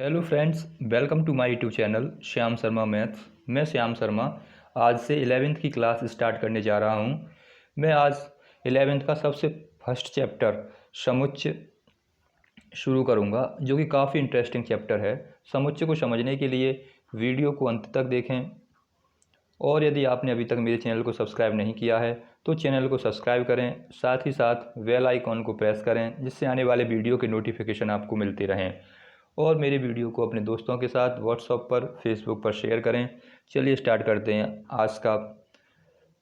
Hello friends, welcome to my YouTube channel Shyam Sharma maths. मैं श्याम शर्मा आज से 11वीं की क्लास स्टार्ट करने जा रहा हूं। मैं आज 11वीं का सबसे फर्स्ट चैप्टर समुच्चय शुरू करूंगा, जो कि काफ़ी इंटरेस्टिंग चैप्टर है। समुच्चय को समझने के लिए वीडियो को अंत तक देखें, और यदि आपने अभी तक मेरे चैनल को सब्सक्राइब नहीं किया है तो चैनल को सब्सक्राइब करें, साथ ही साथ बेल आइकॉन को प्रेस करें, जिससे आने वाले वीडियो के नोटिफिकेशन आपको मिलते रहें। और मेरे वीडियो को अपने दोस्तों के साथ व्हाट्सएप पर, फेसबुक पर शेयर करें। चलिए स्टार्ट करते हैं आज का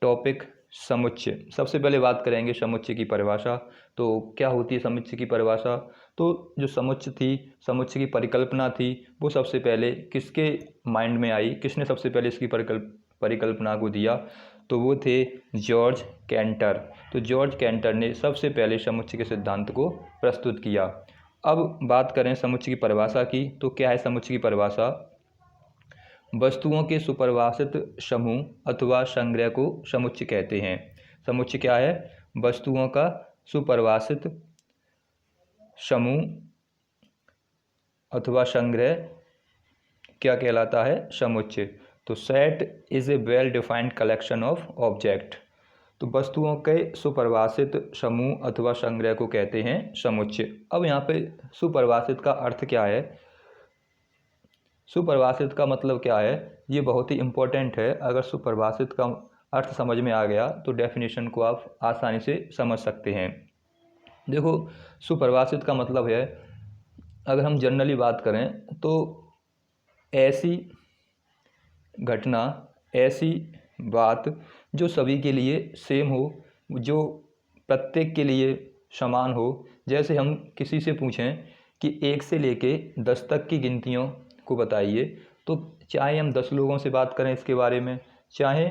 टॉपिक समुच्चय। सबसे पहले बात करेंगे समुच्चय की परिभाषा। तो क्या होती है समुच्चय की परिभाषा? तो जो समुच्चय थी, समुच्चय की परिकल्पना थी, वो सबसे पहले किसके माइंड में आई, किसने सबसे पहले इसकी परिकल्पना को दिया? तो वो थे जॉर्ज कैंटर। तो जॉर्ज कैंटर ने सबसे पहले समुच्चय के सिद्धांत को प्रस्तुत किया। अब बात करें समुच्चय की परिभाषा की, तो क्या है समुच्चय की परिभाषा? वस्तुओं के सुपरिभाषित समूह अथवा संग्रह को समुच्चय कहते हैं। समुच्चय क्या है? वस्तुओं का सुपरिभाषित समूह अथवा संग्रह क्या कहलाता है? समुच्चय। तो set is a well defined collection of object. तो वस्तुओं के सुपरिभाषित समूह अथवा संग्रह को कहते हैं समुच्चय। अब यहाँ पे सुपरिभाषित का अर्थ क्या है? सुपरिभाषित का मतलब क्या है, ये बहुत ही इम्पोर्टेंट है। अगर सुपरिभाषित का अर्थ समझ में आ गया तो डेफिनेशन को आप आसानी से समझ सकते हैं। देखो, सुपरिभाषित का मतलब है, अगर हम जनरली बात करें तो ऐसी घटना, ऐसी बात जो सभी के लिए सेम हो, जो प्रत्येक के लिए समान हो। जैसे हम किसी से पूछें कि 1 से लेके 10 तक की गिनतियों को बताइए, तो चाहे हम 10 लोगों से बात करें इसके बारे में, चाहे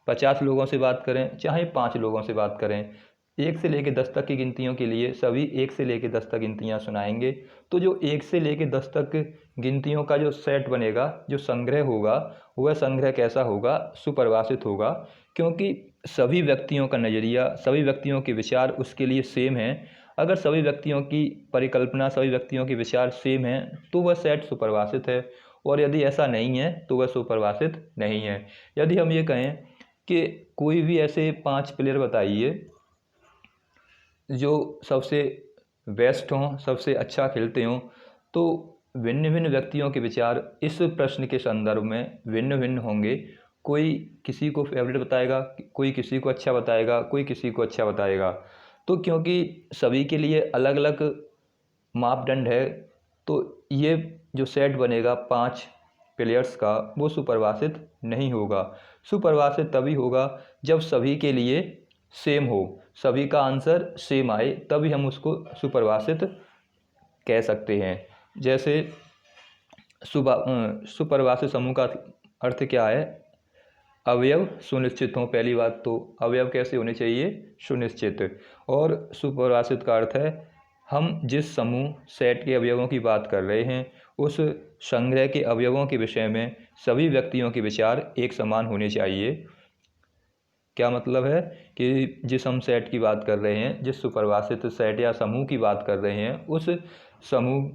50 लोगों से बात करें, चाहे 5 लोगों से बात करें, 1 से लेके 10 तक की गिनतियों के लिए सभी 1 से लेके 10 तक गिनतियाँ सुनाएंगे। तो जो 1 से लेके 10 तक गिनतियों का जो सेट बनेगा, जो संग्रह होगा, वह संग्रह कैसा होगा? सुपरिभाषित होगा। क्योंकि सभी व्यक्तियों का नज़रिया, सभी व्यक्तियों के विचार उसके लिए सेम हैं। अगर सभी व्यक्तियों की परिकल्पना, सभी व्यक्तियों के विचार सेम हैं तो वह सेट सुपरिभाषित है, और यदि ऐसा नहीं है तो वह सुपरिभाषित नहीं है। यदि हम ये कहें कि कोई भी ऐसे 5 प्लेयर बताइए जो सबसे बेस्ट हों, सबसे अच्छा खेलते हों, तो भिन्न भिन्न व्यक्तियों के विचार इस प्रश्न के संदर्भ में भिन्न भिन्न होंगे। कोई किसी को फेवरेट बताएगा, कोई किसी को अच्छा बताएगा, कोई किसी को अच्छा बताएगा। तो क्योंकि सभी के लिए अलग अलग मापदंड है, तो ये जो सेट बनेगा 5 प्लेयर्स का, वो सुपरिभाषित नहीं होगा। सुपरिभाषित तभी होगा जब सभी के लिए सेम हो, सभी का आंसर सेम आए, तभी हम उसको सुपरिभाषित कह सकते हैं। जैसे सुपरिभाषित समूह का अर्थ क्या है? अवयव सुनिश्चित हों। पहली बात तो अवयव कैसे होने चाहिए? सुनिश्चित। और सुपरिभाषित का अर्थ है, हम जिस समूह सेट के अवयवों की बात कर रहे हैं, उस संग्रह के अवयवों के विषय में सभी व्यक्तियों के विचार एक समान होने चाहिए। क्या मतलब है कि जिस हम सेट की बात कर रहे हैं, जिस सुपरिभाषित सेट या समूह की बात कर रहे हैं, उस समूह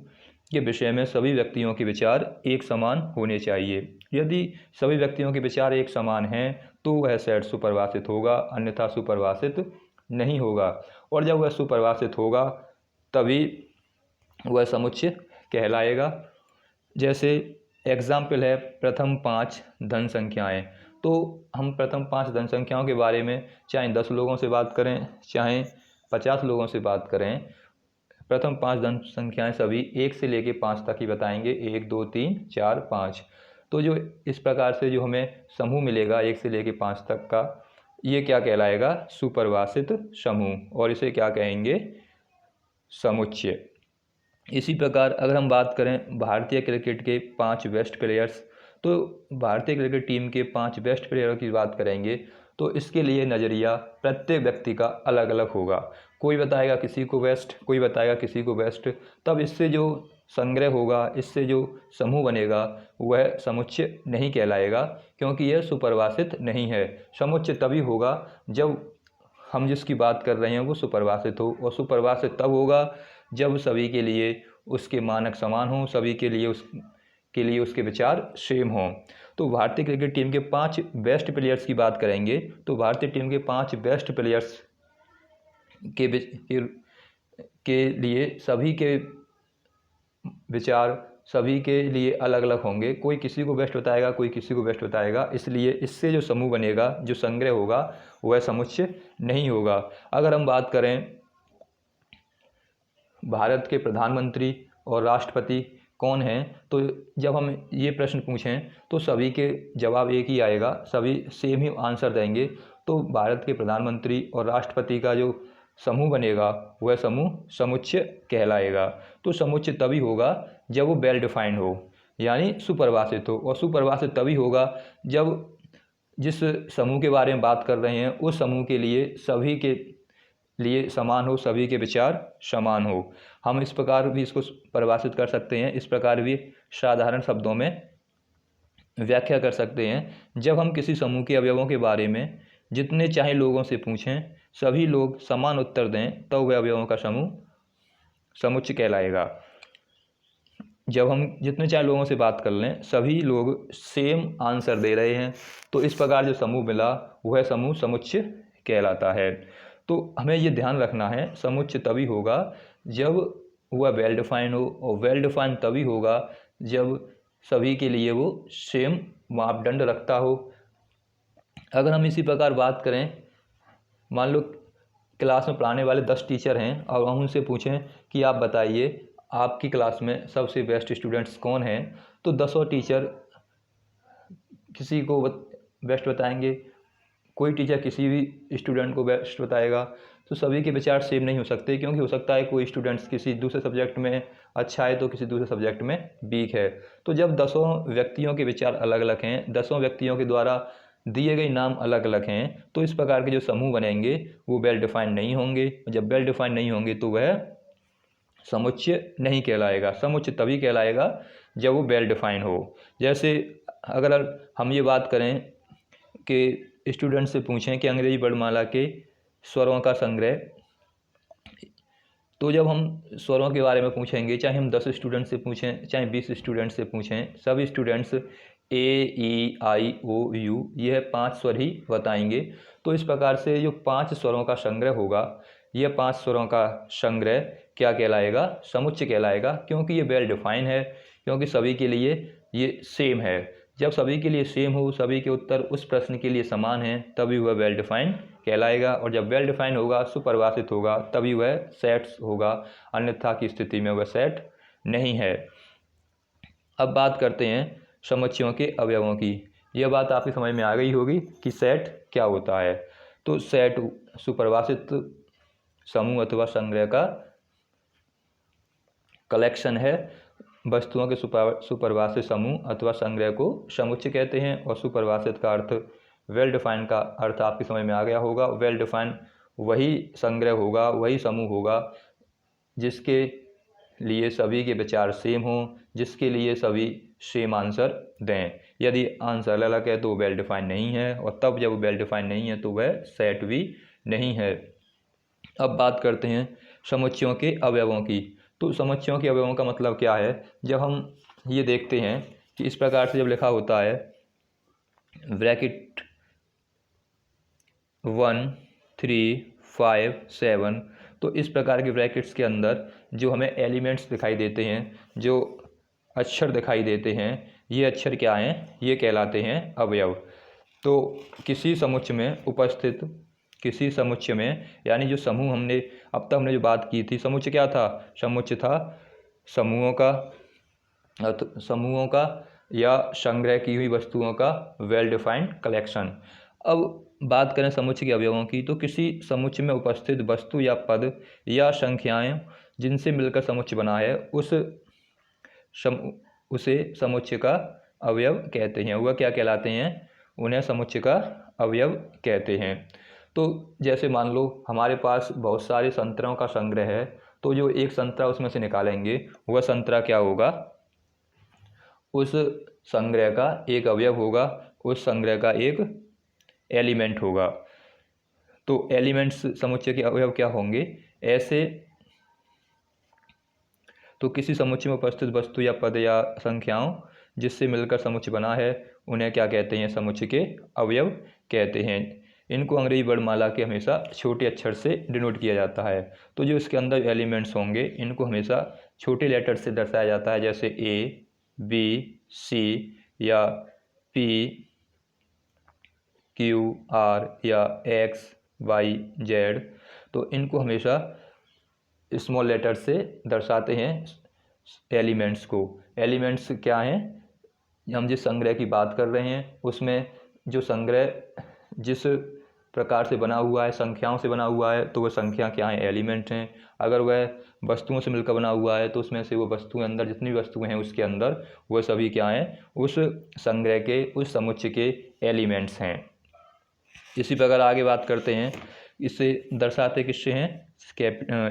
के विषय में सभी व्यक्तियों के विचार एक समान होने चाहिए। यदि सभी व्यक्तियों के विचार एक समान हैं तो वह सेट सुपरिभाषित होगा, अन्यथा सुपरिभाषित नहीं होगा। और जब वह सुपरिभाषित होगा तभी वह समुच्चय कहलाएगा। जैसे एग्जाम्पल है प्रथम 5 धन संख्याएं। तो हम प्रथम 5 धन संख्याओं के बारे में चाहे 10 लोगों से बात करें, चाहे 50 लोगों से बात करें, प्रथम 5 धन संख्याएं सभी 1 से लेके 5 तक ही बताएंगे। 1 2 3 4 5। तो जो इस प्रकार से जो हमें समूह मिलेगा 1 से लेके 5 तक का, ये क्या कहलाएगा? सुपरिभाषित समूह। और इसे क्या कहेंगे? समुच्चय। इसी प्रकार अगर हम बात करें भारतीय क्रिकेट के 5 बेस्ट प्लेयर्स, तो भारतीय क्रिकेट टीम के 5 बेस्ट प्लेयरों की बात करेंगे तो इसके लिए नज़रिया प्रत्येक व्यक्ति का अलग अलग होगा। कोई बताएगा किसी को बेस्ट, कोई बताएगा किसी को बेस्ट। तब इससे जो संग्रह होगा, इससे जो समूह बनेगा, वह समुच्चय नहीं कहलाएगा, क्योंकि यह सुपरिभाषित नहीं है। समुच्चय तभी होगा जब हम जिसकी बात कर रहे हैं वो सुपरिभाषित हो, और सुपरिभाषित तब होगा जब सभी के लिए उसके मानक समान हों, सभी के लिए उसके विचार सेम हों। तो भारतीय क्रिकेट टीम के 5 बेस्ट प्लेयर्स की बात करेंगे तो भारतीय टीम के 5 बेस्ट प्लेयर्स के लिए सभी के विचार सभी के लिए अलग अलग होंगे। कोई किसी को बेस्ट बताएगा, कोई किसी को बेस्ट बताएगा। इसलिए इससे जो समूह बनेगा, जो संग्रह होगा, वह समुच्चय नहीं होगा। अगर हम बात करें भारत के प्रधानमंत्री और राष्ट्रपति कौन हैं, तो जब हम ये प्रश्न पूछें तो सभी के जवाब एक ही आएगा, सभी सेम ही आंसर देंगे। तो भारत के प्रधानमंत्री और राष्ट्रपति का जो समूह बनेगा वह समूह समुच्चय कहलाएगा। तो समुच्चय तभी होगा जब वो वेल डिफाइंड हो, यानी सुपरिभाषित हो। और सुपरिभाषित तभी होगा जब जिस समूह के बारे में बात कर रहे हैं उस समूह के लिए सभी के लिए समान हो, सभी के विचार समान हो। हम इस प्रकार भी इसको परिभाषित कर सकते हैं, इस प्रकार भी साधारण शब्दों में व्याख्या कर सकते हैं। जब हम किसी समूह के अवयवों के बारे में जितने चाहे लोगों से पूछें, सभी लोग समान उत्तर दें, तो वह अवयवों का समूह समुच्चय कहलाएगा। जब हम जितने चाहे लोगों से बात कर लें, सभी लोग सेम आंसर दे रहे हैं, तो इस प्रकार जो समूह मिला वह समूह समुच्चय कहलाता है। तो हमें ये ध्यान रखना है, समुच्चय तभी होगा जब वह वेल डिफाइंड हो, और वेल डिफाइंड तभी होगा जब सभी के लिए वो सेम मापदंड रखता हो। अगर हम इसी प्रकार बात करें, मान लो क्लास में पढ़ाने वाले 10 टीचर हैं और हम उनसे पूछें कि आप बताइए आपकी क्लास में सबसे बेस्ट स्टूडेंट्स कौन हैं, तो 10 टीचर किसी को बेस्ट बताएंगे, कोई टीचर किसी भी स्टूडेंट को बेस्ट बताएगा। तो सभी के विचार सेम नहीं हो सकते, क्योंकि हो सकता है कोई स्टूडेंट्स किसी दूसरे सब्जेक्ट में अच्छा है तो किसी दूसरे सब्जेक्ट में वीक है। तो जब 10 व्यक्तियों के विचार अलग अलग हैं, 10 व्यक्तियों के द्वारा दिए गए नाम अलग अलग हैं, तो इस प्रकार के जो समूह बनेंगे वो वेल डिफाइंड नहीं होंगे। जब वेल डिफाइंड नहीं होंगे तो वह समुच्चय नहीं कहलाएगा। समुच्चय तभी कहलाएगा जब वो वेल डिफाइंड हो। जैसे अगर हम ये बात करें कि स्टूडेंट से पूछें कि अंग्रेजी वर्णमाला के स्वरों का संग्रह, तो जब हम स्वरों के बारे में पूछेंगे, चाहे हम 10 स्टूडेंट से पूछें, चाहे 20 स्टूडेंट से पूछें, सभी students A, E, I, O, you यह 5 स्वर ही बताएंगे। तो इस प्रकार से जो 5 स्वरों का संग्रह होगा, यह 5 स्वरों का संग्रह क्या कहलाएगा? समुच्चय कहलाएगा, क्योंकि ये वेल डिफाइन है, क्योंकि सभी के लिए ये सेम है। जब सभी के लिए सेम हो, सभी के उत्तर उस प्रश्न के लिए समान हैं, तभी वह वेल डिफाइंड कहलाएगा। और जब वेल डिफाइंड होगा, सुपरिभाषित होगा, तभी वह सेट होगा, अन्यथा की स्थिति में वह सेट नहीं है। अब बात करते हैं समुच्चयों के अवयवों की। यह बात आपकी समझ में आ गई होगी कि सेट क्या होता है। तो सेट सुपरिभाषित समूह अथवा संग्रह का कलेक्शन है। वस्तुओं के सुपरिभाषित समूह अथवा संग्रह को समुच्चय कहते हैं। और सुपरिभाषित का अर्थ, वेल डिफाइंड का अर्थ आपकी समझ में आ गया होगा। वेल डिफाइंड वही संग्रह होगा, वही समूह होगा जिसके लिए सभी के विचार सेम हों, जिसके लिए सभी सेम आंसर दें। यदि आंसर अलग अलग है तो वेल डिफाइंड नहीं है, और तब जब वेल डिफाइंड नहीं है तो वह सेट भी नहीं है। अब बात करते हैं समुच्चयों के अवयवों की। तो समुच्चयों के अवयवों का मतलब क्या है? जब हम ये देखते हैं कि इस प्रकार से जब लिखा होता है ब्रैकेट 1, 3, 5, 7, तो इस प्रकार के ब्रैकेट्स के अंदर जो हमें एलिमेंट्स दिखाई देते हैं, जो अक्षर दिखाई देते हैं, ये अक्षर क्या हैं? ये कहलाते हैं अवयव। तो किसी समुच्चय में उपस्थित, किसी समुच्चय में, यानी जो समूह हमने अब तक हमने जो बात की थी, समुच्चय क्या था? समुच्चय था समूहों का या संग्रह की हुई वस्तुओं का वेल डिफाइंड कलेक्शन। अब बात करें समुच्चय के अवयवों की, तो किसी समुच्चय में उपस्थित वस्तु या पद या संख्याएं जिनसे मिलकर समुच्चय बना है, उसे समुच्चय का अवयव कहते हैं। वह क्या कहलाते हैं? उन्हें समुच्चय का अवयव कहते हैं। तो जैसे मान लो हमारे पास बहुत सारे संतरों का संग्रह है, तो जो एक संतरा उसमें से निकालेंगे, वह संतरा क्या होगा? उस संग्रह का एक अवयव होगा, उस संग्रह का एक एलिमेंट होगा। तो एलिमेंट्स समुच्चय के अवयव क्या होंगे? ऐसे तो किसी समुच्चय में उपस्थित वस्तु या पद या संख्याओं जिससे मिलकर समुच्चय बना है उन्हें क्या कहते हैं? समुच्चय के अवयव कहते हैं। इनको अंग्रेजी वर्णमाला के हमेशा छोटे अक्षर से डिनोट किया जाता है। तो जो इसके अंदर एलिमेंट्स होंगे इनको हमेशा छोटे लेटर से दर्शाया जाता है, जैसे ए, बी, सी या पी, क्यू, आर या एक्स, वाई, जेड। तो इनको हमेशा स्मॉल लेटर से दर्शाते हैं एलिमेंट्स को। एलिमेंट्स क्या हैं? हम जिस संग्रह की बात कर रहे हैं उसमें जो संग्रह जिस प्रकार से बना हुआ है, संख्याओं से बना हुआ है, तो वह संख्या क्या है? एलिमेंट हैं। अगर वह वस्तुओं से मिलकर बना हुआ है तो उसमें से वो वस्तुएं अंदर जितनी वस्तुएं हैं उसके अंदर वो सभी क्या हैं? उस संग्रह के, उस समुच्चय के एलिमेंट्स हैं। इसी प्रकार आगे बात करते हैं, इसे दर्शाते किससे हैं?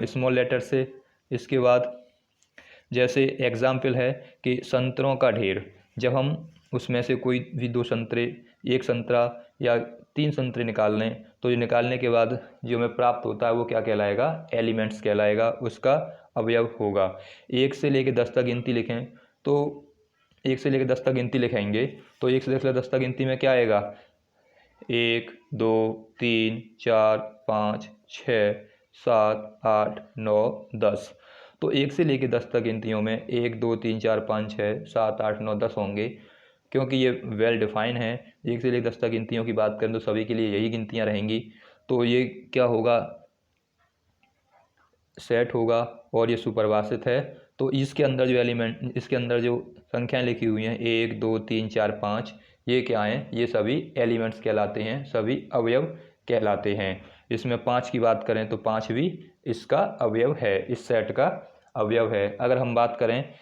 स्मॉल लेटर से। इसके बाद जैसे एग्जाम्पल है कि संतरों का ढेर, जब हम उसमें से कोई भी 2 संतरे, 1 संतरा या 3 संतरे निकाल लें तो ये निकालने के बाद जो हमें प्राप्त होता है वो क्या कहलाएगा? एलिमेंट्स कहलाएगा, उसका अवयव होगा। 1 से लेकर 10 तक गिनती लिखें तो 1 से लेकर 10 तक गिनती लिखेंगे तो 1 से लेकर 10 तक गिनती में क्या आएगा? 1, 2, 3, 4, 5, 6, 7, 8, 9, 10। तो 1 से लेकर 10 तक गिनतियों में 1, 2, 3, 4, 5, 6, 7, 8, 9, 10 होंगे, क्योंकि ये वेल डिफाइन है। 1 से लेकर 10 तक गिनतियों की बात करें तो सभी के लिए यही गिनतियां रहेंगी। तो ये क्या होगा? सेट होगा और ये सुपरिभाषित है। तो इसके अंदर जो एलिमेंट, इसके अंदर जो संख्याएं लिखी हुई हैं 1, 2, 3, 4, 5, ये क्या हैं? ये सभी एलिमेंट्स कहलाते हैं, सभी अवयव कहलाते हैं। इसमें 5 की बात करें तो 5 भी इसका अवयव है, इस सेट का अवयव है। अगर हम बात करें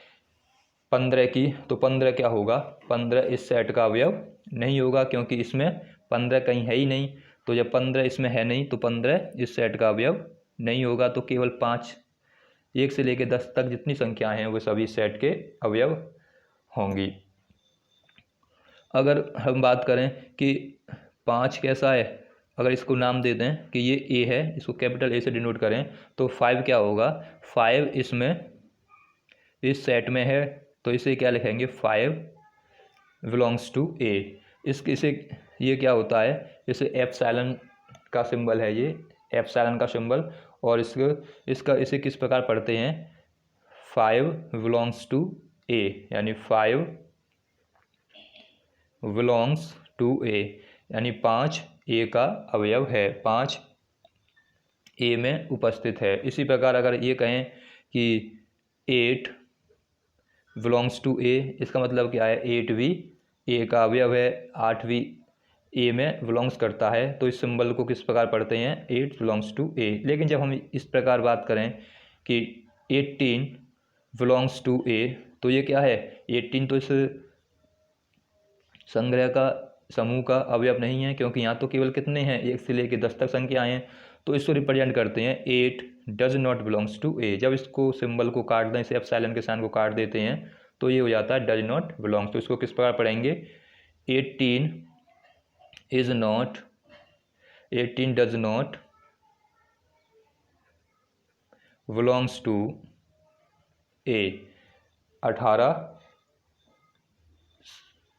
15 की तो 15 क्या होगा? 15 इस सेट का अवयव नहीं होगा, क्योंकि इसमें 15 कहीं है ही नहीं। तो जब 15 इसमें है नहीं तो 15 इस सेट का अवयव नहीं होगा। तो केवल 5, 1 से लेकर 10 तक जितनी संख्याएं हैं वो सभी सेट के अवयव होंगी। अगर हम बात करें कि 5 कैसा है, अगर इसको नाम दे दें कि ये ए है, इसको कैपिटल ए से डिनोट करें तो 5 क्या होगा? 5 इसमें इस सेट में है तो इसे क्या लिखेंगे? 5 बिलोंग्स टू ए। इसे ये क्या होता है? इसे एप्सिलॉन का सिंबल है, ये एप्सिलॉन का सिंबल। और इसे किस प्रकार पढ़ते हैं? 5 बिलोंग्स टू ए, यानी 5 बिलोंग्स टू ए, यानी 5 ए का अवयव है, 5 ए में उपस्थित है। इसी प्रकार अगर ये कहें कि 8 बिलोंग्स टू ए, इसका मतलब क्या है? 8 भी ए का अवयव है, 8 भी ए में बिलोंग्स करता है। तो इस सिंबल को किस प्रकार पढ़ते हैं? 8 बिलोंग्स टू ए। लेकिन जब हम इस प्रकार बात करें कि 18 बिलोंग्स टू ए, तो ये क्या है? 18 तो इस संग्रह का, समूह का अवयव नहीं है, क्योंकि यहाँ तो केवल कितने हैं? 1 से लेकर 10 तक संख्याएं हैं। तो इसको रिप्रेजेंट करते हैं 8 डज नॉट बिलोंग्स टू ए। जब इसको सिंबल को काट दें, इसे एप्सिलॉन के साइन को काट देते हैं तो ये हो जाता है डज नॉट बिलोंग्स। तो इसको किस प्रकार पढ़ेंगे? 18 is not, 18 does not belongs to A. 18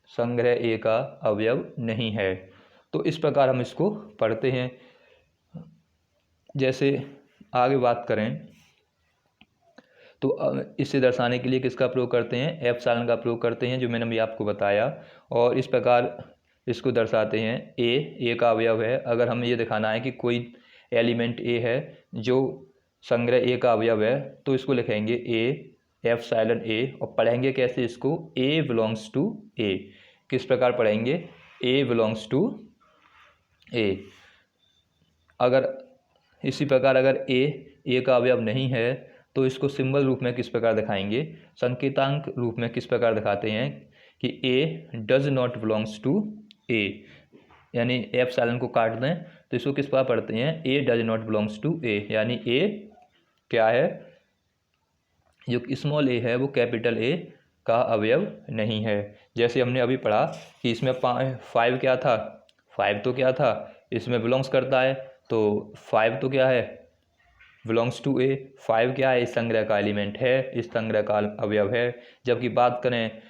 संग्रह ए का अवयव नहीं है। तो इस प्रकार हम इसको पढ़ते हैं। जैसे आगे बात करें तो इसे दर्शाने के लिए किसका प्रयोग करते हैं? एप्सिलॉन का प्रयोग करते हैं, जो मैंने अभी आपको बताया। और इस प्रकार इसको दर्शाते हैं। ए का अवयव है। अगर हमें ये दिखाना है कि कोई एलिमेंट ए है जो संग्रह ए का अवयव है तो इसको लिखेंगे ए एप्सिलॉन ए। और पढ़ेंगे कैसे इसको? ए बिलोंग्स टू ए। किस प्रकार पढ़ेंगे? ए बिलोंग्स टू ए। अगर इसी प्रकार अगर ए का अवयव नहीं है तो इसको सिंबल रूप में किस प्रकार दिखाएंगे? संकेतांक रूप में किस प्रकार दिखाते हैं कि ए डज नॉट बिलोंग्स टू ए, यानी एप्सिलॉन को काट दें तो इसको किस प्रकार पढ़ते हैं? ए डज नॉट बिलोंग्स टू ए, यानी ए क्या है? जो स्मॉल ए है वो कैपिटल ए का अवयव नहीं है। जैसे हमने अभी पढ़ा कि इसमें 5 क्या था? 5 तो क्या था? इसमें बिलोंग्स करता है। तो 5 तो क्या है? बिलोंग्स टू ए, 5 क्या है, इस संग्रह का एलिमेंट है, इस संग्रह का अवयव है। जबकि बात करें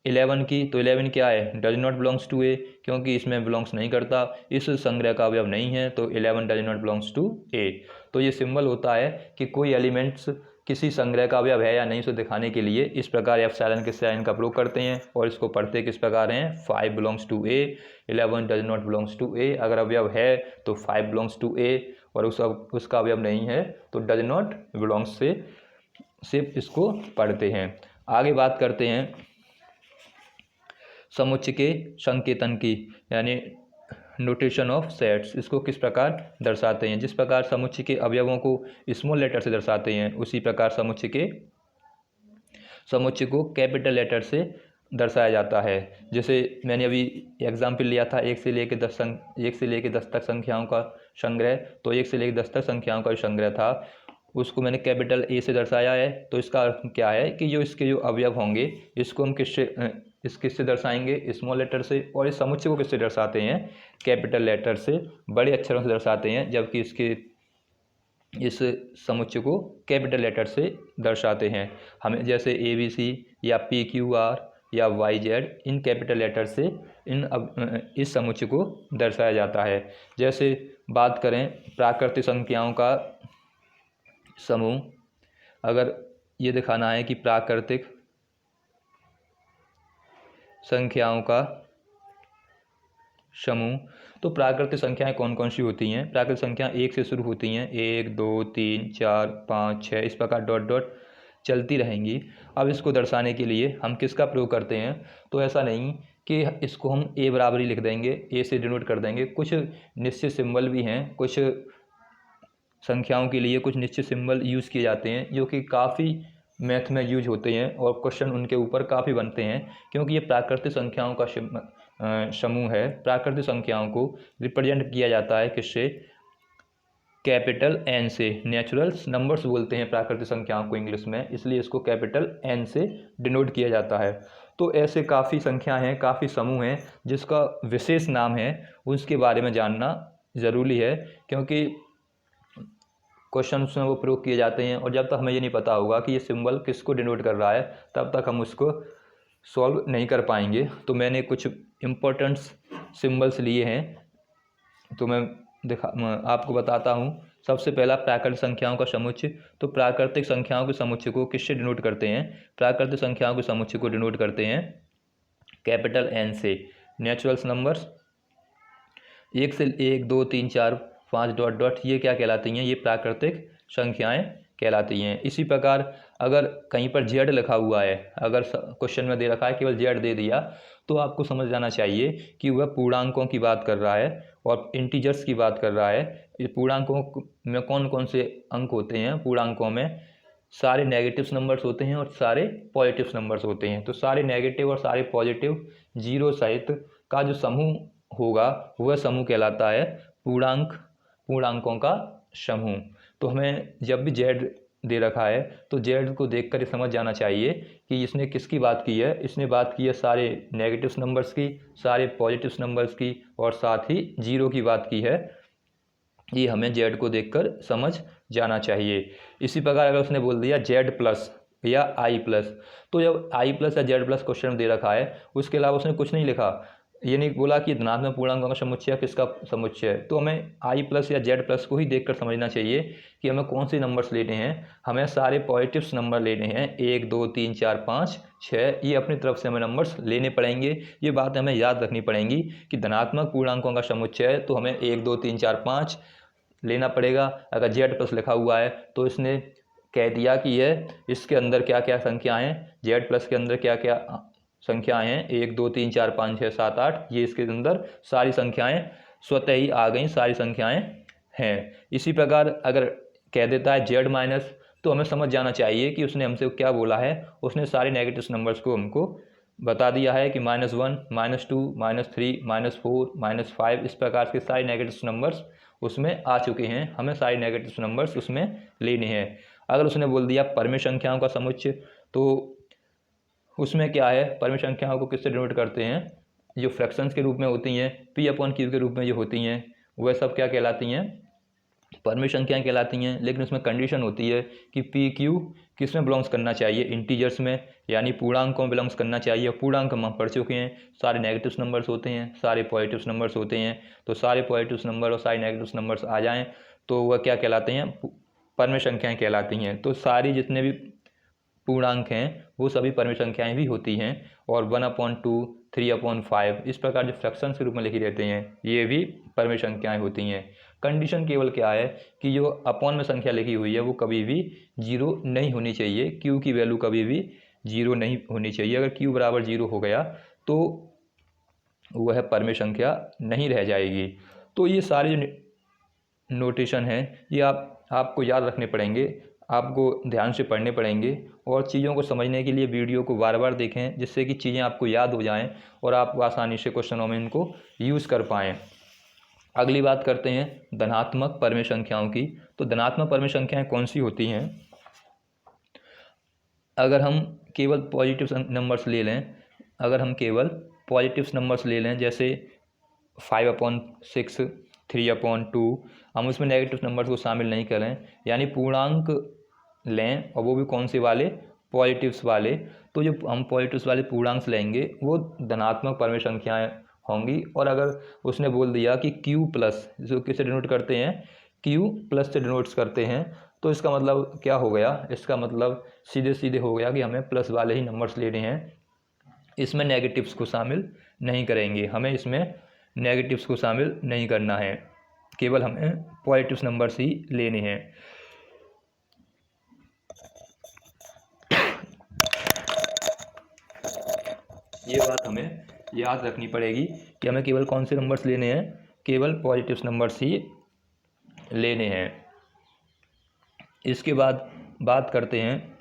11 की, तो 11 क्या है, डज नॉट बिलोंग्स टू ए, क्योंकि इसमें बिलोंग्स नहीं करता, इस संग्रह का अवयव नहीं है, तो 11 डज नॉट बिलोंग्स टू ए। तो ये सिंबल होता है कि कोई एलिमेंट्स किसी संग्रह का अवयव है या नहीं, उसे दिखाने के लिए इस प्रकार एप्सिलॉन के साइन का प्रयोग करते हैं। और इसको पढ़ते किस प्रकार हैं, 5 belongs to A, 11 does not belongs to A. अगर अवयव है तो 5 बिलोंग्स टू ए, और उसका अवयव नहीं है तो डज नॉट बिलोंग्स से सिर्फ इसको पढ़ते हैं। आगे बात करते हैं समुच्चय के संकेतन की, यानी नोटेशन ऑफ सेट्स। इसको किस प्रकार दर्शाते हैं, जिस प्रकार समुच्चय के अवयवों को स्मॉल लेटर से दर्शाते हैं, उसी प्रकार समुच्चय को कैपिटल लेटर से दर्शाया जाता है। जैसे मैंने अभी एग्जाम्पल लिया था 1 से लेकर 10 तक संख्याओं का संग्रह, तो 1 से लेकर 10 तक संख्याओं का जो संग्रह था उसको मैंने कैपिटल ए से दर्शाया है। तो इसका अर्थ क्या है कि इसके जो अवयव होंगे इसको हम किससे दर्शाएंगे, स्मॉल लेटर से, और इस समुच्चय को किससे दर्शाते हैं, कैपिटल लेटर से, बड़े अक्षरों से दर्शाते हैं। जबकि इस समुच्चय को कैपिटल लेटर से दर्शाते हैं। हमें जैसे ABC या PQR या YZ इन कैपिटल लेटर से इस समुच्चय को दर्शाया जाता है। जैसे बात करें प्राकृतिक संख्याओं का समूह, अगर ये दिखाना है कि प्राकृतिक संख्याओं का समूह, तो प्राकृतिक संख्याएं कौन कौन सी होती हैं, प्राकृतिक संख्या 1 से शुरू होती हैं, 1 2 3 4 5 6 इस प्रकार डॉट डॉट चलती रहेंगी। अब इसको दर्शाने के लिए हम किसका प्रयोग करते हैं, तो ऐसा नहीं कि इसको हम ए बराबर ही लिख देंगे, ए से डिनोट कर देंगे। कुछ निश्चित सिंबल भी हैं, कुछ संख्याओं के लिए कुछ निश्चित सिंबल यूज़ किए जाते हैं जो कि काफ़ी मैथ में यूज होते हैं और क्वेश्चन उनके ऊपर काफ़ी बनते हैं, क्योंकि ये प्राकृतिक संख्याओं का समूह है। प्राकृतिक संख्याओं को रिप्रेजेंट किया जाता है किससे, कैपिटल एन से। नेचुरल नंबर्स बोलते हैं प्राकृतिक संख्याओं को इंग्लिश में, इसलिए इसको कैपिटल एन से डिनोट किया जाता है। तो ऐसे काफ़ी संख्या हैं, काफ़ी समूह हैं जिसका विशेष नाम है, उसके बारे में जानना ज़रूरी है, क्योंकि क्वेश्चन उसमें वो प्रयोग किए जाते हैं। और जब तक हमें ये नहीं पता होगा कि ये सिंबल किसको डिनोट कर रहा है, तब तक हम उसको सॉल्व नहीं कर पाएंगे। तो मैंने कुछ इम्पोर्टेंट सिंबल्स लिए हैं, तो मैं आपको बताता हूँ। सबसे पहला प्राकृतिक संख्याओं का समुच्चय। तो प्राकृतिक संख्याओं के समुच्चय को किससे डिनोट करते हैं, प्राकृतिक संख्याओं के समुच्चय को डिनोट करते हैं कैपिटल एन से। नेचुरल्स नंबर्स 1 से 1 2 3 4 5 डॉट डॉट ये क्या कहलाती हैं, ये प्राकृतिक संख्याएं कहलाती हैं। इसी प्रकार अगर कहीं पर जेड लिखा हुआ है, अगर क्वेश्चन में दे रखा है केवल जेड दे दिया, तो आपको समझ जाना चाहिए कि वह पूर्णांकों की बात कर रहा है और इंटीजर्स की बात कर रहा है। ये पूर्णांकों में कौन कौन से अंक होते हैं, पूर्णांकों में सारे नेगेटिव्स नंबर्स होते हैं और सारे पॉजिटिव्स नंबर्स होते हैं। तो सारे नेगेटिव और सारे पॉजिटिव जीरो सहित का जो समूह होगा वह समूह कहलाता है पूर्णांकों का समूह। तो हमें जब भी जेड दे रखा है तो जेड को देखकर समझ जाना चाहिए कि इसने किसकी बात की है। इसने बात की है सारे नेगेटिव्स नंबर्स की, सारे पॉजिटिव्स नंबर्स की और साथ ही जीरो की बात की है। ये हमें जेड को देखकर समझ जाना चाहिए। इसी प्रकार अगर उसने बोल दिया जेड प्लस या आई प्लस, तो जब आई प्लस या जेड प्लस क्वेश्चन दे रखा है, उसके अलावा उसने कुछ नहीं लिखा, ये नहीं बोला कि धनात्मक पूर्णांकों का समुच्चय किसका समुच्चय है, तो हमें आई प्लस या जेड प्लस को ही देखकर समझना चाहिए कि हमें कौन से नंबर्स लेने हैं। हमें सारे पॉजिटिव्स नंबर लेने हैं, 1 2 3 4 5 6, ये अपनी तरफ से हमें नंबर्स लेने पड़ेंगे। ये बात हमें याद रखनी पड़ेंगी कि धनात्मक पूर्णांकों का समुच्चय है तो हमें 1 2 3 4 5 लेना पड़ेगा। अगर जेड प्लस लिखा हुआ है तो इसने कह दिया कि यह इसके अंदर क्या क्या संख्याएँ हैं, जेड प्लस के अंदर क्या क्या संख्याएं हैं, 1 2 3 4 5 6 7 8, ये इसके अंदर सारी संख्याएं स्वतः ही आ गई, सारी संख्याएं हैं। इसी प्रकार अगर कह देता है जेड माइनस, तो हमें समझ जाना चाहिए कि उसने हमसे क्या बोला है। उसने सारे नेगेटिव नंबर्स को हमको बता दिया है कि -1 -2 -3 -4 -5 इस प्रकार के सारे नेगेटिव नंबर्स उसमें आ चुके हैं। हमें सारे नेगेटिव नंबर्स उसमें लेने हैं। अगर उसने बोल दिया परमेय संख्याओं का समुच्चय, तो उसमें क्या है, परमेय संख्याओं को किससे डिनोट करते हैं, जो फ्रैक्शंस के रूप में होती हैं, P/Q के रूप में जो होती हैं, वह सब क्या कहलाती हैं, परमेय संख्याएं कहलाती हैं, लेकिन उसमें कंडीशन होती है कि पी क्यू किस में बिलोंग्स करना चाहिए, इंटीजर्स में यानी पूर्णांकों में बिलोंग्स करना चाहिए। पूर्णांक हम पढ़ चुके हैं, सारे नेगेटिव नंबर्स होते हैं, सारे पॉजिटिव नंबर्स होते हैं। तो सारे पॉजिटिव नंबर और सारे नेगेटिव नंबर्स आ जाएं तो वह क्या कहलाते हैं, परमेय संख्याएं कहलाती हैं। तो सारी जितने भी पूर्णांक हैं वो सभी परमेय संख्याएं भी होती हैं। और 1/2, 3/5 इस प्रकार जो फ्रैक्शंस के रूप में लिखी रहते हैं ये भी परमेय संख्याएं होती हैं। कंडीशन केवल क्या है कि जो अपॉन में संख्या लिखी हुई है वो कभी भी 0 नहीं होनी चाहिए, क्यू की वैल्यू कभी भी 0 नहीं होनी चाहिए। अगर क्यू बराबर 0 हो गया तो वह परमेय संख्या नहीं रह जाएगी। तो ये सारे जो नोटेशन हैं ये आपको याद रखने पड़ेंगे, आपको ध्यान से पढ़ने पड़ेंगे और चीज़ों को समझने के लिए वीडियो को बार बार देखें, जिससे कि चीज़ें आपको याद हो जाएं और आप आसानी से क्वेश्चनों में इनको यूज़ कर पाएँ। अगली बात करते हैं धनात्मक परमेय संख्याओं की। तो धनात्मक परमेय संख्याएं कौन सी होती हैं? अगर हम केवल पॉजिटिव नंबर्स ले लें, जैसे 5/6, 3/2, हम उसमें नेगेटिव नंबर्स को शामिल नहीं करें, यानी पूर्णांक लें और वो भी कौन से वाले, पॉजिटिव्स वाले। तो जो हम पॉजिटिव्स वाले पूर्णांक लेंगे वो धनात्मक परमेय संख्याएं होंगी। और अगर उसने बोल दिया कि Q प्लस, जो किसे डिनोट करते हैं, Q प्लस से डिनोट्स करते हैं, तो इसका मतलब क्या हो गया, इसका मतलब सीधे सीधे हो गया कि हमें प्लस वाले ही नंबर्स लेने हैं, इसमें नेगेटिव्स को शामिल नहीं करेंगे, हमें इसमें नेगेटिव्स को शामिल नहीं करना है, केवल हमें पॉजिटिव नंबर्स ही लेने हैं। ये बात हमें याद रखनी पड़ेगी कि हमें केवल कौन से नंबर्स लेने हैं, केवल पॉजिटिव नंबर्स ही लेने हैं। इसके बाद बात करते हैं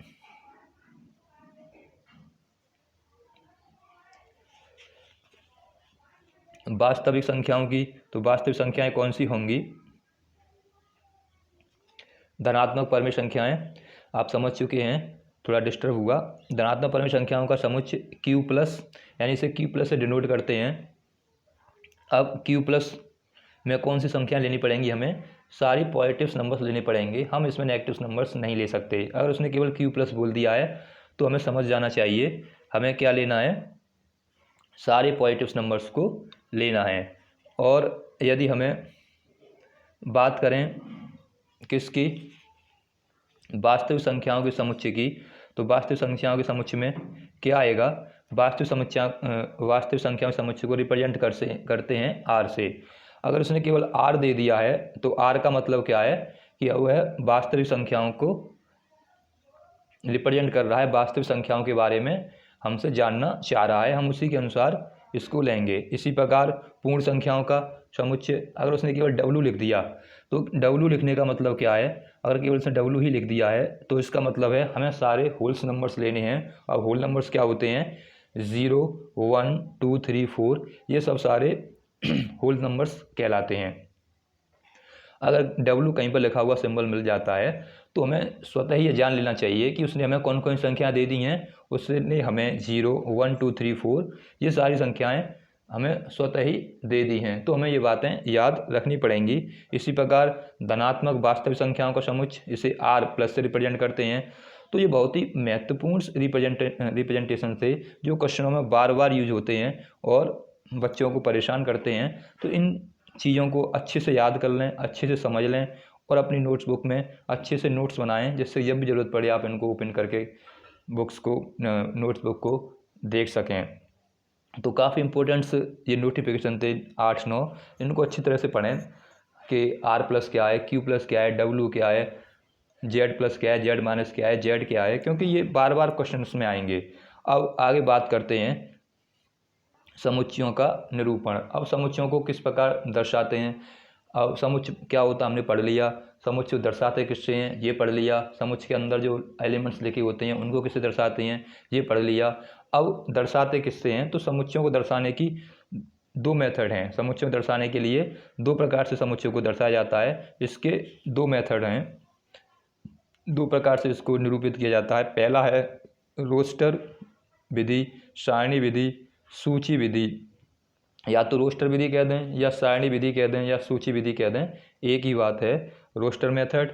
वास्तविक संख्याओं की। तो वास्तविक संख्याएं कौन सी होंगी? धनात्मक परमेय संख्याएं आप समझ चुके हैं, थोड़ा डिस्टर्ब हुआ। धनात्मक परमेय संख्याओं का समुच्चय Q प्लस, यानी इसे Q प्लस से डिनोट करते हैं। अब Q प्लस में कौन सी संख्या लेनी पड़ेंगी, हमें सारी पॉजिटिव नंबर्स लेने पड़ेंगे, हम इसमें नेगेटिव नंबर्स नहीं ले सकते। अगर उसने केवल Q प्लस बोल दिया है तो हमें समझ जाना चाहिए हमें क्या लेना है, सारे पॉजिटिव नंबर्स को लेना है। और यदि हमें बात करें किसकी, वास्तविक संख्याओं के समुच्चय की, तो वास्तविक संख्याओं के समुच्चय में क्या आएगा, वास्तविक संख्याओं के समुच्चय को रिप्रेजेंट करते हैं R से। अगर उसने केवल R दे दिया है तो R का मतलब क्या है कि वह वास्तविक संख्याओं को रिप्रेजेंट कर रहा है, वास्तविक संख्याओं के बारे में हमसे जानना चाह रहा है, हम उसी के अनुसार इसको लेंगे। इसी प्रकार पूर्ण संख्याओं का समुच्चय, अगर उसने केवल W लिख दिया तो W लिखने का मतलब क्या है, अगर केवल उसने W ही लिख दिया है तो इसका मतलब है हमें सारे होल्स नंबर्स लेने हैं। अब होल नंबर्स क्या होते हैं, 0, 1, 2, 3, 4, ये सब सारे होल नंबर्स कहलाते हैं। अगर W कहीं पर लिखा हुआ सिंबल मिल जाता है तो हमें स्वतः ही ये जान लेना चाहिए कि उसने हमें कौन कौन संख्या दे दी हैं। उसने हमें 0, 1, 2, 3, 4 ये सारी संख्याएं हमें स्वतः ही दे दी हैं, तो हमें ये बातें याद रखनी पड़ेंगी। इसी प्रकार धनात्मक वास्तविक संख्याओं का समुच्चय इसे R प्लस से रिप्रेजेंट करते हैं। तो ये बहुत ही महत्वपूर्ण रिप्रेजेंटेशन थे जो क्वेश्चनों में बार बार यूज होते हैं और बच्चों को परेशान करते हैं। तो इन चीज़ों को अच्छे से याद कर लें, अच्छे से समझ लें और अपनी नोट्स बुक में अच्छे से नोट्स बनाएं, जिससे जब भी ज़रूरत पड़े आप इनको ओपन करके नोट्स बुक को देख सकें। तो काफ़ी इम्पोर्टेंट्स ये नोटिफिकेशन थे 8-9, इनको अच्छी तरह से पढ़ें कि R प्लस क्या है, Q प्लस क्या है, W क्या है, Z प्लस क्या है, Z माइनस क्या है, Z क्या है, क्योंकि ये बार बार क्वेश्चन में आएंगे। अब आगे बात करते हैं समुच्चयों का निरूपण। अब समुच्चयों को किस प्रकार दर्शाते हैं, अब समुच्चय क्या होता है हमने पढ़ लिया, समुच्चय दर्शाते किससे हैं ये पढ़ लिया, समुच्चय के अंदर जो एलिमेंट्स लिखे होते हैं उनको किससे दर्शाते हैं ये पढ़ लिया। अब दर्शाते किससे हैं, तो समुच्चयों को दर्शाने की 2 मेथड हैं। समुच्चयों को दर्शाने के लिए 2 प्रकार से समुच्चयों को दर्शाया जाता है, इसके 2 मेथड हैं, 2 प्रकार से इसको निरूपित किया जाता है। पहला है रोस्टर विधि, सारणी विधि, सूची विधि। या तो रोस्टर विधि कह दें या सारणी विधि कह दें या सूची विधि कह दें, एक ही बात है। रोस्टर मेथड,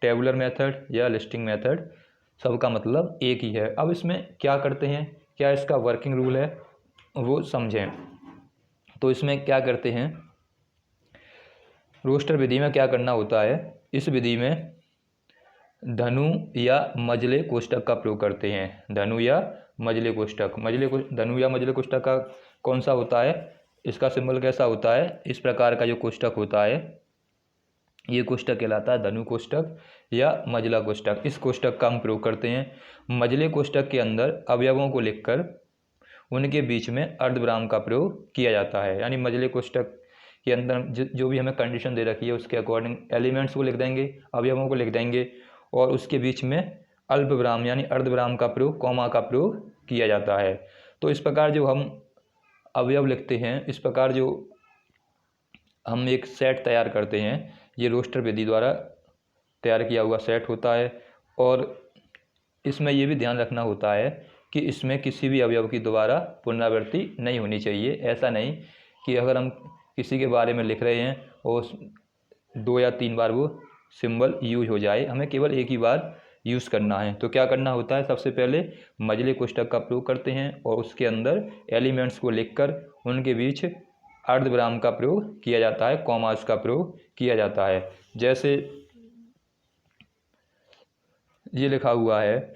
टेबुलर मेथड या लिस्टिंग मेथड, सबका मतलब एक ही है। अब इसमें क्या करते हैं, क्या इसका वर्किंग रूल है वो समझें। तो इसमें क्या करते हैं, रोस्टर विधि में क्या करना होता है, इस विधि में धनु या मझले कोष्ठक का प्रयोग करते हैं। धनु या मझले कोष्ठक, धनु या मझले कोष्ठक का कौन सा होता है, इसका सिंबल कैसा होता है, इस प्रकार का जो कोष्ठक होता है ये कोष्ठक कहलाता है धनु कोष्ठक या मझला कोष्ठक। इस कोष्ठक का हम प्रयोग करते हैं। मझले कोष्ठक के अंदर अवयवों को लिखकर उनके बीच में अर्धविराम का प्रयोग किया जाता है। यानी मझले कोष्ठक के अंदर जो भी हमें कंडीशन दे रखी है उसके अकॉर्डिंग एलिमेंट्स को लिख देंगे, अवयवों को लिख देंगे और उसके बीच में अल्पविराम यानी अर्धविराम का प्रयोग, कॉमा का प्रयोग किया जाता है। तो इस प्रकार जो हम अवयव लिखते हैं, इस प्रकार जो हम एक सेट तैयार करते हैं, ये रोस्टर विधि द्वारा तैयार किया हुआ सेट होता है। और इसमें ये भी ध्यान रखना होता है कि इसमें किसी भी अवयव की दोबारा पुनरावृत्ति नहीं होनी चाहिए। ऐसा नहीं कि अगर हम किसी के बारे में लिख रहे हैं और 2 या 3 बार वो सिंबल यूज हो जाए, हमें केवल एक ही बार यूज़ करना है। तो क्या करना होता है, सबसे पहले मझले कोष्ठक का प्रयोग करते हैं और उसके अंदर एलिमेंट्स को लिखकर उनके बीच अर्धविराम का प्रयोग किया जाता है, कॉमास का प्रयोग किया जाता है। जैसे ये लिखा हुआ है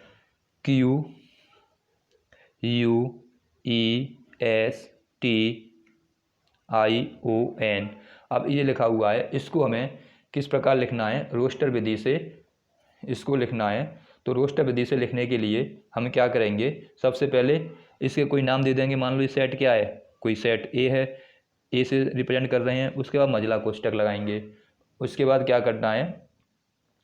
Q U E S T I O N। अब ये लिखा हुआ है, इसको हमें किस प्रकार लिखना है, रोस्टर विधि से इसको लिखना है। तो रोस्टर विधि से लिखने के लिए हम क्या करेंगे, सबसे पहले इसके कोई नाम दे देंगे। मान लो ये सेट क्या है, कोई सेट ए है, ए से रिप्रेजेंट कर रहे हैं। उसके बाद मझला कोष्ठक लगाएंगे। उसके बाद क्या करना है,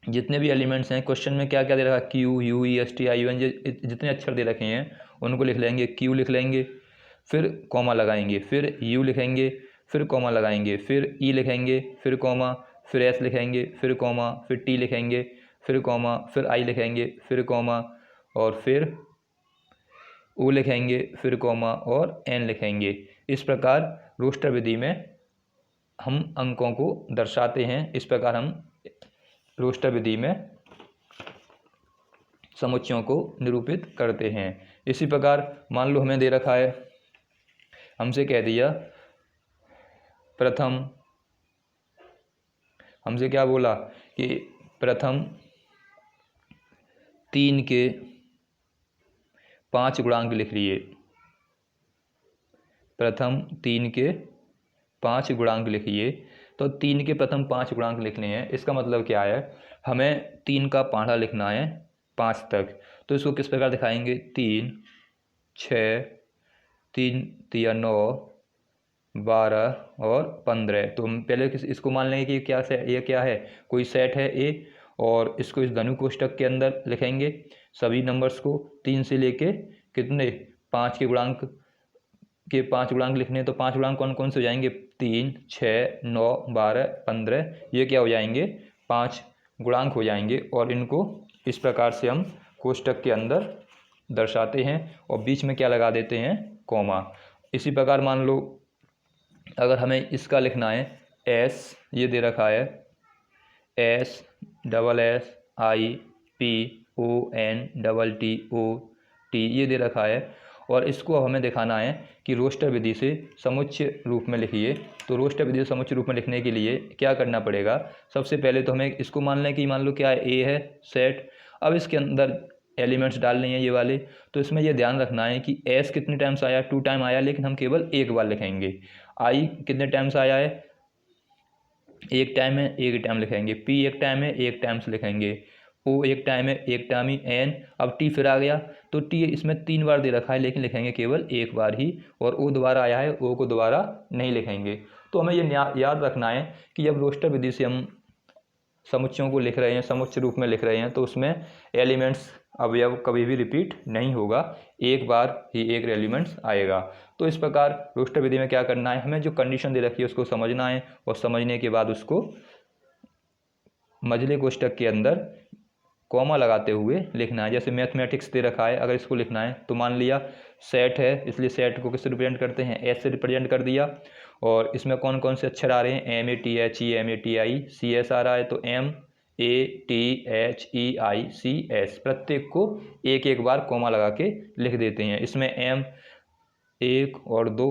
जितने भी एलिमेंट्स हैं क्वेश्चन में क्या क्या दे रखा है, Q U E S T I O N, जितने अक्षर दे रखे हैं उनको लिख लेंगे। Q लिख लेंगे, फिर कॉमा लगाएंगे, फिर U लिखेंगे, फिर कॉमा लगाएंगे, फिर E लिखेंगे, फिर कॉमा, फिर S लिखेंगे, फिर कॉमा, फिर T लिखेंगे, फिर कॉमा, फिर I लिखेंगे, फिर कॉमा, और फिर O लिखेंगे, फिर कॉमा और N लिखेंगे। इस प्रकार रोस्टर विधि में हम अंकों को दर्शाते हैं। इस प्रकार हम रोस्टर विधि में समुच्चयों को निरूपित करते हैं। इसी प्रकार मान लो हमें दे रखा है, हमसे कह दिया प्रथम, हमसे क्या बोला कि प्रथम 3 के 5 गुणांक लिख लिए। प्रथम 3 के 5 गुणांक लिखिए। तो 3 के प्रथम 5 गुणांक लिखने हैं। इसका मतलब क्या है, हमें 3 का पाढ़ा लिखना है 5 तक। तो इसको किस प्रकार दिखाएंगे, 3 6 3 3 9 12 और 15। तो हम पहले इसको मान लेंगे कि क्या से ये क्या है, कोई सेट है ए, और इसको इस धनु कोष्ठक के अंदर लिखेंगे सभी नंबर्स को 3 से लेके कितने 5 के पाँच गुणांक लिखने हैं। तो 5 गुणांक कौन कौन से हो जाएंगे, 3 6 9 12 15, ये क्या हो जाएंगे, 5 गुणांक हो जाएंगे। और इनको इस प्रकार से हम कोष्ठक के अंदर दर्शाते हैं और बीच में क्या लगा देते हैं, कॉमा। इसी प्रकार मान लो अगर हमें इसका लिखना है, S ये दे रखा है, S I P O N T O T ये दे रखा है। और इसको अब हमें दिखाना है कि रोस्टर विधि से समुच्चय रूप में लिखिए। तो रोस्टर विधि से समुच्चय रूप में लिखने के लिए क्या करना पड़ेगा, सबसे पहले तो हमें इसको मान लें कि मान लो क्या है, ए है सेट। अब इसके अंदर एलिमेंट्स डालने हैं ये वाले। तो इसमें ये ध्यान रखना है कि एस कितने टाइम्स आया, 2 टाइम आया, लेकिन हम केवल एक बार लिखेंगे। आई कितने टाइम्स आया है, 1 टाइम है, 1 टाइम लिखेंगे। पी 1 टाइम है, 1 टाइम्स लिखेंगे। ओ 1 टाइम है, 1 टाइम ही। एन, अब टी फिर आ गया, तो टी इसमें 3 बार दे रखा है लेकिन लिखेंगे केवल 1 बार ही। और ओ दोबारा आया है, ओ को दोबारा नहीं लिखेंगे। तो हमें ये याद रखना है कि जब रोस्टर विधि से हम समुच्चयों को लिख रहे हैं, समुच्चय रूप में लिख रहे हैं, तो उसमें एलिमेंट्स अवयव कभी भी रिपीट नहीं होगा, एक बार ही एक एलिमेंट्स आएगा। तो इस प्रकार रोस्टर विधि में क्या करना है, हमें जो कंडीशन दे रखी है उसको समझना है और समझने के बाद उसको मझले कोष्ठक के अंदर कॉमा लगाते हुए लिखना है। जैसे मैथमेटिक्स दे रखा है, अगर इसको लिखना है तो मान लिया सेट है, इसलिए सेट को किससे रिप्रेजेंट करते हैं, एस से रिप्रेजेंट कर दिया। और इसमें कौन कौन से अक्षर आ रहे हैं, MATHE MATI CS आ रहा है, तो MATHEICS प्रत्येक को एक एक बार कॉमा लगा के लिख देते हैं। इसमें M एक और दो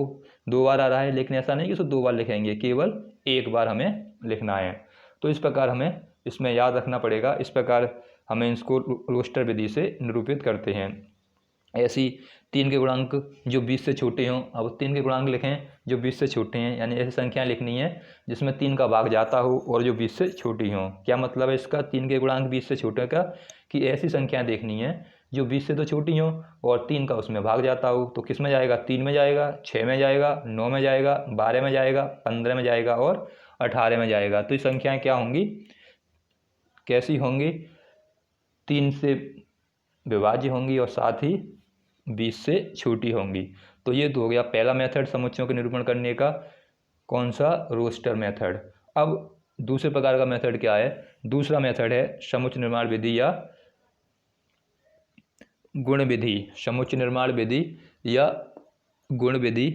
बार आ रहा है, लेकिन ऐसा नहीं कि इसको 2 बार लिखेंगे, केवल एक बार हमें लिखना है। तो इस प्रकार हमें इसमें याद रखना पड़ेगा। इस प्रकार हमें इसको रोस्टर विधि से निरूपित करते हैं। ऐसी 3 के गुणांक जो 20 से छोटे हों, अब 3 के गुणांक लिखें जो 20 से छोटे हैं, यानी ऐसी संख्या लिखनी है जिसमें 3 का भाग जाता हो और जो 20 से छोटी हों। क्या मतलब है इसका, 3 के गुणांक 20 से छोटे का, कि ऐसी संख्या देखनी है जो 20 से तो छोटी हों और 3 का उसमें भाग जाता हो। तो किस में जाएगा, 3 में जाएगा, 6 में जाएगा, 9 में जाएगा, 12 में जाएगा, 15 में जाएगा और 18 में जाएगा। तो ये संख्याएँ क्या होंगी, कैसी होंगी, 3 से विभाज्य होंगी और साथ ही 20 से छोटी होंगी। तो ये तो हो गया पहला मेथड समुच्चयों के निरूपण करने का, कौन सा, रोस्टर मेथड। अब दूसरे प्रकार का मेथड क्या है, दूसरा मेथड है समुच्चय निर्माण विधि या गुण विधि। समुच्चय निर्माण विधि या गुण विधि,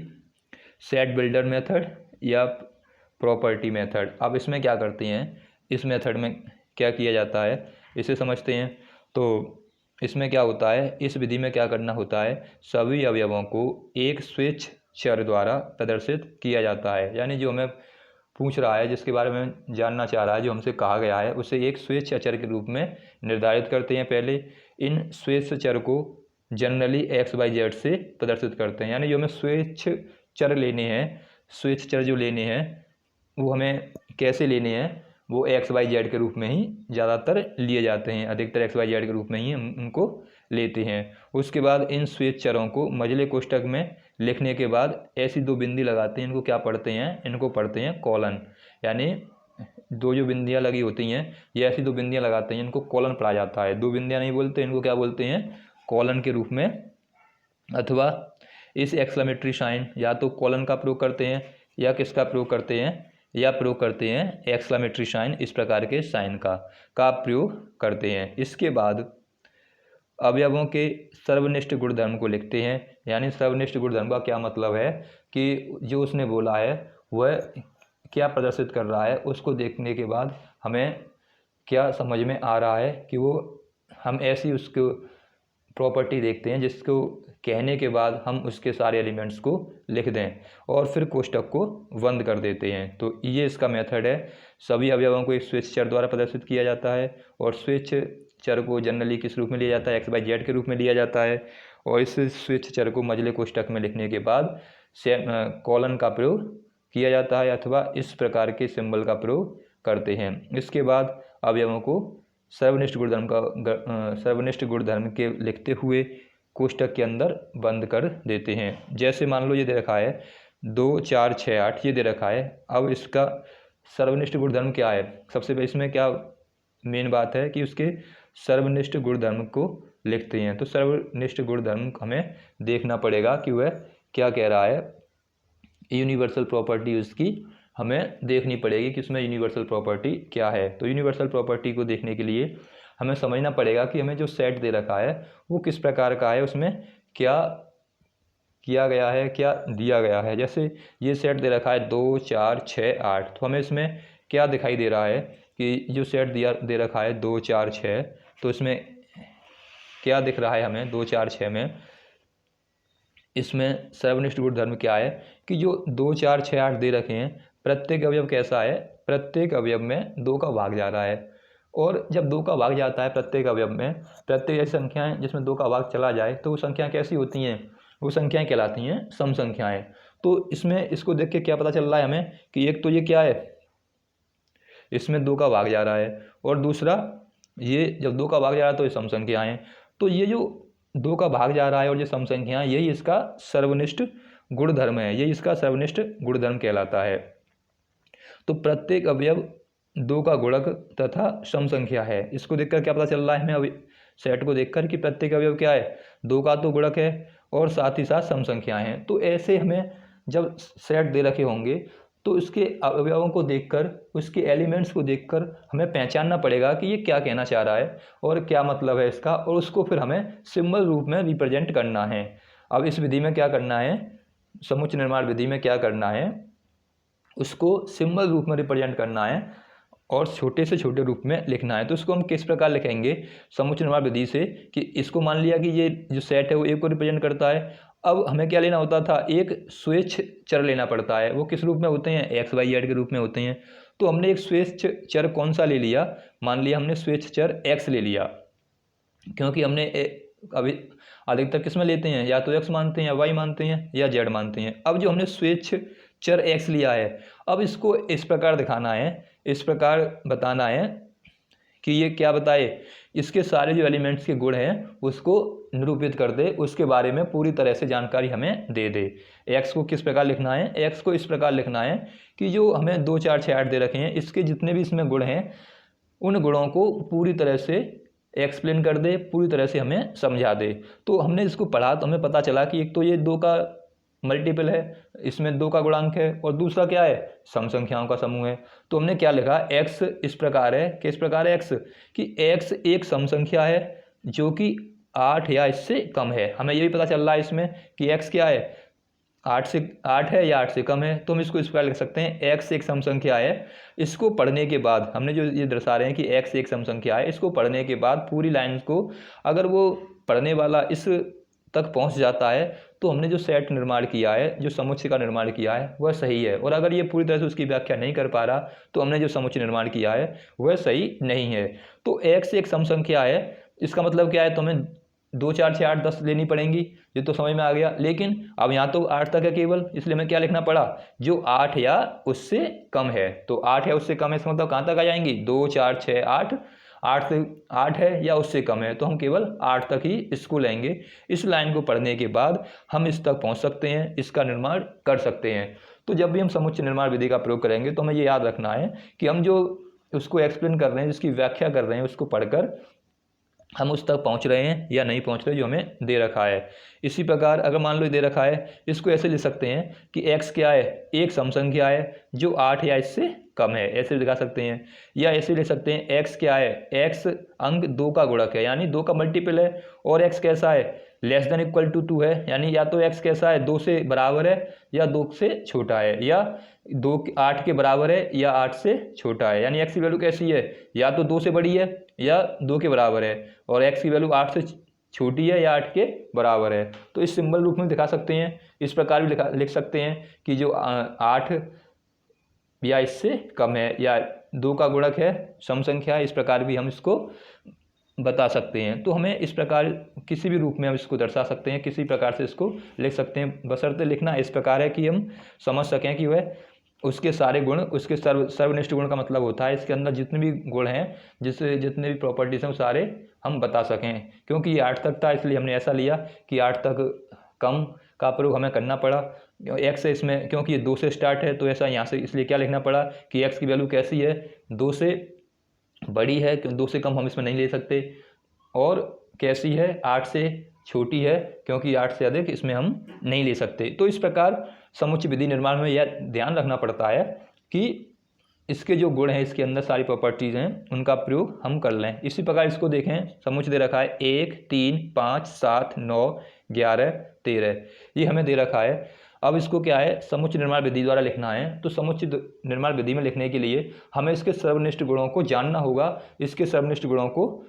सेट बिल्डर मेथड या प्रॉपर्टी मेथड। अब इसमें क्या करते हैं, इस मेथड में क्या किया जाता है इसे समझते हैं। तो इसमें क्या होता है, इस विधि में क्या करना होता है, सभी अवयवों को एक स्वेच्छ चर द्वारा प्रदर्शित किया जाता है। यानी जो हमें पूछ रहा है, जिसके बारे में जानना चाह रहा है, जो हमसे कहा गया है, उसे एक स्वेच्छ चर के रूप में निर्धारित करते हैं। पहले इन स्वेच्छ चर को जनरली XYZ से प्रदर्शित करते हैं। यानी जो हमें स्वेच्छ चर लेने हैं, स्वेच्छ चर जो लेने हैं वो हमें कैसे लेने हैं, वो XYZ के रूप में ही ज़्यादातर लिए जाते हैं, अधिकतर XYZ के रूप में ही हम उनको लेते हैं। उसके बाद इन स्वेच्छ चरों को मझले कोष्ठक में लिखने के बाद ऐसी 2 बिंदी लगाते हैं, इनको क्या पढ़ते हैं, इनको पढ़ते हैं कॉलन। यानी 2 जो बिंदियाँ लगी होती हैं, ये ऐसी 2 बिंदियाँ लगाते हैं, इनको कॉलन पढ़ा जाता है। 2 बिंदियाँ नहीं बोलते, इनको क्या बोलते हैं, कॉलन के रूप में। अथवा इस एक्सक्लेमेटरी साइन या तो कॉलन का प्रयोग करते हैं या किसका प्रयोग करते हैं, या प्रयोग करते हैं एक्सक्लेमेटरी साइन, इस प्रकार के साइन का प्रयोग करते हैं। इसके बाद अवयवों के सर्वनिष्ठ गुणधर्म को लिखते हैं। यानी सर्वनिष्ठ गुणधर्म का क्या मतलब है कि जो उसने बोला है वह क्या प्रदर्शित कर रहा है, उसको देखने के बाद हमें क्या समझ में आ रहा है कि वो, हम ऐसी उसको प्रॉपर्टी देखते हैं जिसको कहने के बाद हम उसके सारे एलिमेंट्स को लिख दें और फिर कोष्ठक को बंद कर देते हैं। तो ये इसका मेथड है। सभी अवयवों को एक स्वेच्छ चर द्वारा प्रदर्शित किया जाता है और स्वेच्छ चर को जनरली किस रूप में लिया जाता है, XYZ के रूप में लिया जाता है। और इस स्वेच्छ चर को मझले कोष्ठक में लिखने के बाद कॉलन का प्रयोग किया जाता है अथवा इस प्रकार के सिंबल का प्रयोग करते हैं। इसके बाद अवयवों को सर्वनिष्ठ गुणधर्म के लिखते हुए कोष्ठक के अंदर बंद कर देते हैं। जैसे मान लो ये दे रखा है 2 4 6 8, ये दे रखा है। अब इसका सर्वनिष्ठ गुणधर्म क्या है, सबसे पहले इसमें क्या मेन बात है कि उसके सर्वनिष्ठ गुणधर्म को लिखते हैं। तो सर्वनिष्ठ गुणधर्म हमें देखना पड़ेगा कि वह क्या कह रहा है, यूनिवर्सल प्रॉपर्टी उसकी हमें देखनी पड़ेगी कि उसमें यूनिवर्सल प्रॉपर्टी क्या है। तो यूनिवर्सल प्रॉपर्टी को देखने के लिए हमें समझना पड़ेगा कि हमें जो सेट दे रखा है वो किस प्रकार का है, उसमें क्या किया गया है, क्या दिया गया है। जैसे ये सेट दे रखा है 2 4 6 8, तो हमें इसमें क्या दिखाई दे रहा है कि जो सेट दे रखा है 2 4 6, तो इसमें क्या दिख रहा है हमें 2 4 6 में, इसमें सर्वनिष्ठ गुणधर्म क्या है कि जो 2 4 6 8 दे रखे हैं, प्रत्येक अवयव कैसा है, प्रत्येक अवयव में 2 का भाग जा रहा है। और जब 2 का भाग जाता है प्रत्येक अवयव में, प्रत्येक ऐसी संख्याएं जिसमें 2 का भाग चला जाए तो वो संख्याएं कैसी होती हैं, वो संख्याएं कहलाती हैं सम संख्याएं। तो इसमें इसको देख के क्या पता चल रहा है हमें कि एक तो ये क्या है, इसमें 2 का भाग जा रहा है, और दूसरा ये जब 2 का भाग जा रहा है तो ये सम संख्याएं हैं। तो ये जो 2 का भाग जा रहा है और ये सम संख्याएं, यही इसका सर्वनिष्ठ गुणधर्म है, यही इसका सर्वनिष्ठ गुणधर्म कहलाता है। तो प्रत्येक अवयव 2 का गुणक तथा सम संख्या है। इसको देखकर क्या पता चल रहा है हमें, अभी सेट को देखकर, कि प्रत्येक अवयव क्या है, 2 का तो गुणक है और साथ ही साथ सम संख्याएं हैं। तो ऐसे हमें जब सेट दे रखे होंगे तो उसके अवयवों को देखकर, उसके एलिमेंट्स को देखकर हमें पहचानना पड़ेगा कि ये क्या कहना चाह रहा है और क्या मतलब है इसका, और उसको फिर हमें सिंबल रूप में रिप्रेजेंट करना है। अब इस विधि में क्या करना है, समुच्चय निर्माण विधि में क्या करना है, उसको सिंबल रूप में रिप्रेजेंट करना है और छोटे से छोटे रूप में लिखना है। तो इसको हम किस प्रकार लिखेंगे समुच्चय निर्माण विधि से, कि इसको मान लिया कि ये जो सेट है वो एक को रिप्रेजेंट करता है। अब हमें क्या लेना होता था, एक स्वेच्छ चर लेना पड़ता है। वो किस रूप में होते हैं, एक्स वाई जेड के रूप में होते हैं। तो हमने एक स्वेच्छ चर कौन सा ले लिया, मान लिया हमने स्वेच्छ चर एक्स ले लिया, क्योंकि हमने अभी अधिकतर किस में लेते हैं, या तो एक्स मानते हैं या वाई मानते हैं या जेड मानते हैं। अब जो हमने स्वेच्छ चर एक्स लिया है, अब इसको इस प्रकार दिखाना है, इस प्रकार बताना है कि ये क्या बताए, इसके सारे जो एलिमेंट्स के गुण हैं उसको निरूपित कर दे, उसके बारे में पूरी तरह से जानकारी हमें दे दे। एक्स को किस प्रकार लिखना है, एक्स को इस प्रकार लिखना है कि जो हमें 2 4 6 8 दे रखे हैं, इसके जितने भी इसमें गुण हैं उन गुणों को पूरी तरह से एक्सप्लेन कर दे, पूरी तरह से हमें समझा दे। तो हमने इसको पढ़ा तो हमें पता चला कि एक तो ये 2 का मल्टीपल है, इसमें 2 का गुणांक है, और दूसरा क्या है, सम संख्याओं का समूह है। तो हमने क्या लिखा, x इस प्रकार है, किस प्रकार है x, कि x एक सम संख्या है जो कि 8 या इससे कम है। हमें ये भी पता चल रहा है इसमें कि x क्या है, 8 है या 8 से कम है। तो हम इसको इस प्रकार लिख सकते हैं, x एक सम संख्या है। इसको पढ़ने के बाद हमने जो ये दर्शा रहे हैं कि x एक सम संख्या है, इसको पढ़ने के बाद पूरी लाइन को अगर वो पढ़ने वाला इस तक पहुंच जाता है तो हमने जो सेट निर्माण किया है, जो समुच्चय का निर्माण किया है वह सही है। और अगर ये पूरी तरह से उसकी व्याख्या नहीं कर पा रहा तो हमने जो समुच्चय निर्माण किया है वह सही नहीं है। तो x एक सम संख्या है, इसका मतलब क्या है, तो हमें 2 4 6 8 10 लेनी पड़ेंगी, ये तो समझ में आ गया। लेकिन अब यहाँ तो 8 तक है केवल, इसलिए हमें क्या लिखना पड़ा, जो 8 या उससे कम है। तो 8 या उससे कम है, इसका मतलब कहाँ तक आ जाएंगी, 2 4 6 8, 8 से 8 है या उससे कम है, तो हम केवल 8 तक ही इसको लेंगे। इस लाइन को पढ़ने के बाद हम इस तक पहुंच सकते हैं, इसका निर्माण कर सकते हैं। तो जब भी हम समुच्चय निर्माण विधि का प्रयोग करेंगे तो हमें ये याद रखना है कि हम जो उसको एक्सप्लेन कर रहे हैं, जिसकी व्याख्या कर रहे हैं, उसको पढ़कर हम उस तक पहुंच रहे हैं या नहीं पहुंच रहे जो हमें दे रखा है। इसी प्रकार अगर मान लो दे रखा है, इसको ऐसे लिख सकते हैं कि x क्या है, एक सम संख्या है जो 8 या इससे कम है, ऐसे दिखा सकते हैं। या ऐसे लिख सकते हैं x क्या है, x अंक 2 का गुणक है, यानी 2 का मल्टीपल है, और x कैसा है, लेस देन इक्वल टू 2 है, यानी या तो x कैसा है, 2 से बराबर है या 2 से छोटा है, या 2 8 के बराबर है या 8 से छोटा है। यानी x की वैल्यू कैसी है, या तो 2 से बड़ी है या 2 के बराबर है, और x की वैल्यू 8 से छोटी है या 8 के बराबर है। तो इस सिंबल रूप में दिखा सकते हैं। इस प्रकार भी लिख सकते हैं कि जो 8 या इससे कम है या 2 का गुणक है, सम संख्या है, इस प्रकार भी हम इसको बता सकते हैं। तो हमें इस प्रकार किसी भी रूप में हम इसको दर्शा सकते हैं, किसी प्रकार से इसको लिख सकते हैं, बशर्ते लिखना इस प्रकार है कि हम समझ सकें कि वह उसके सारे गुण, उसके सर्वनिष्ठ गुण का मतलब होता है इसके अंदर जितने भी गुण हैं, जिससे जितने भी प्रॉपर्टीज हैं वो सारे हम बता सकें। क्योंकि ये 8 तक था इसलिए हमने ऐसा लिया कि 8 तक कम का प्रयोग हमें करना पड़ा। x है इसमें, क्योंकि ये 2 से स्टार्ट है तो ऐसा यहाँ से, इसलिए क्या लिखना पड़ा कि x की वैल्यू कैसी है, 2 से बड़ी है, 2 से कम हम इसमें नहीं ले सकते, और कैसी है, 8 से छोटी है, क्योंकि 8 से अधिक इसमें हम नहीं ले सकते। तो इस प्रकार समुच्चय विधि निर्माण में यह ध्यान रखना पड़ता है कि इसके जो गुण हैं, इसके अंदर सारी प्रॉपर्टीज़ हैं, उनका प्रयोग हम कर लें। इसी प्रकार इसको देखें, समुच्चय दे रखा है 1 3 5 7 9 11 13, ये हमें दे रखा है। अब इसको क्या है, समुच्चय निर्माण विधि द्वारा लिखना है। तो समुच्चय निर्माण विधि में लिखने के लिए हमें इसके सर्वनिष्ठ गुणों को जानना होगा, इसके सर्वनिष्ठ गुणों को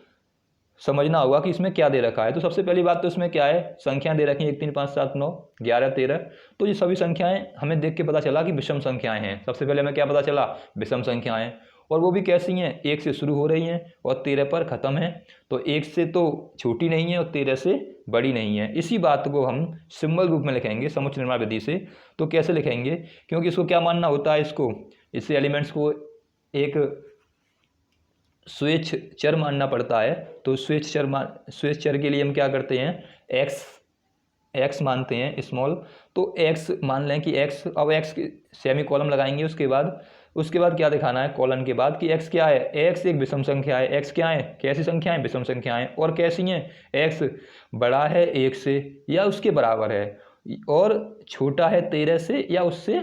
समझना होगा कि इसमें क्या दे रखा है। तो सबसे पहली बात तो इसमें क्या है, संख्याएं दे रखी हैं 1 3 5 7 9 11 13। तो ये सभी संख्याएं हमें देख के पता चला कि विषम संख्याएं हैं। सबसे पहले हमें क्या पता चला, विषम संख्याएं, और वो भी कैसी हैं, 1 से शुरू हो रही हैं और 13 पर ख़त्म है। तो 1 से तो छोटी नहीं है और 13 से बड़ी नहीं है। इसी बात को हम सिंबल रूप में लिखेंगे समुच्चय निर्माण विधि से। तो कैसे लिखेंगे, क्योंकि इसको क्या मानना होता है, इसको इससे एलिमेंट्स को एक स्वेच्छ चर मानना पड़ता है। तो स्वेच्छ चर के लिए हम क्या करते हैं, x मानते हैं स्मॉल। तो x मान लें कि x, अब x सेमी कॉलम लगाएंगे, उसके बाद क्या दिखाना है कॉलन के बाद, कि x क्या है, x एक विषम संख्या है। x क्या है, कैसी संख्या है, विषम संख्याएं, और कैसी हैं, x बड़ा है 1 से या उसके बराबर है, और छोटा है 13 से या उससे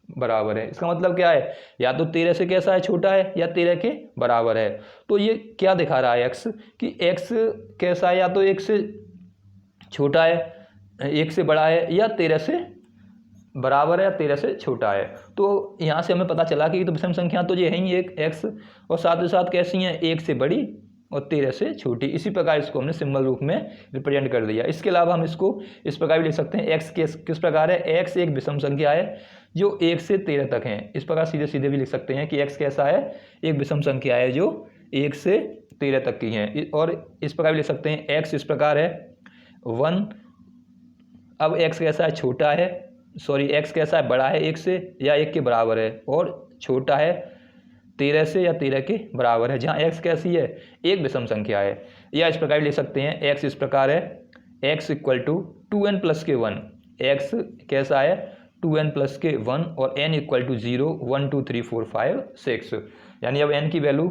बराबर है। इसका मतलब क्या है, या तो 13 से कैसा है, छोटा है, या 13 के बराबर है। तो ये क्या दिखा रहा है एक्स, कि एक्स कैसा है, या तो 1 से छोटा है, 1 से बड़ा है, या 13 से बराबर है, या 13 से छोटा है। तो यहाँ से हमें पता चला कि तो विषम संख्या तो ये है ही एक एक्स, और साथ ही साथ कैसी हैं, 1 से बड़ी और 13 से छोटी। इसी प्रकार इसको हमने सिंबल रूप में रिप्रेजेंट कर दिया। इसके अलावा हम इसको इस प्रकार भी लिख सकते हैं, एक्स किस प्रकार है, एक्स एक विषम संख्या है जो 1 से 13 तक है। इस प्रकार सीधे सीधे भी लिख सकते हैं कि एक्स कैसा है, एक विषम संख्या है जो 1 से 13 तक की है। और इस प्रकार भी लिख सकते हैं, एक्स इस प्रकार है 1, अब एक्स कैसा है, छोटा है, सॉरी एक्स कैसा है, बड़ा है 1 से या 1 के बराबर है, और छोटा है 13 से या 13 के बराबर है, जहाँ एक्स कैसी है, एक विषम संख्या है। या इस प्रकार लिख सकते हैं, एक्स इस प्रकार है, x equal to 2n plus के 1, एक्स कैसा है 2n प्लस के 1, और n इक्वल टू 0 1 2 3 4 5 6। यानी अब n की वैल्यू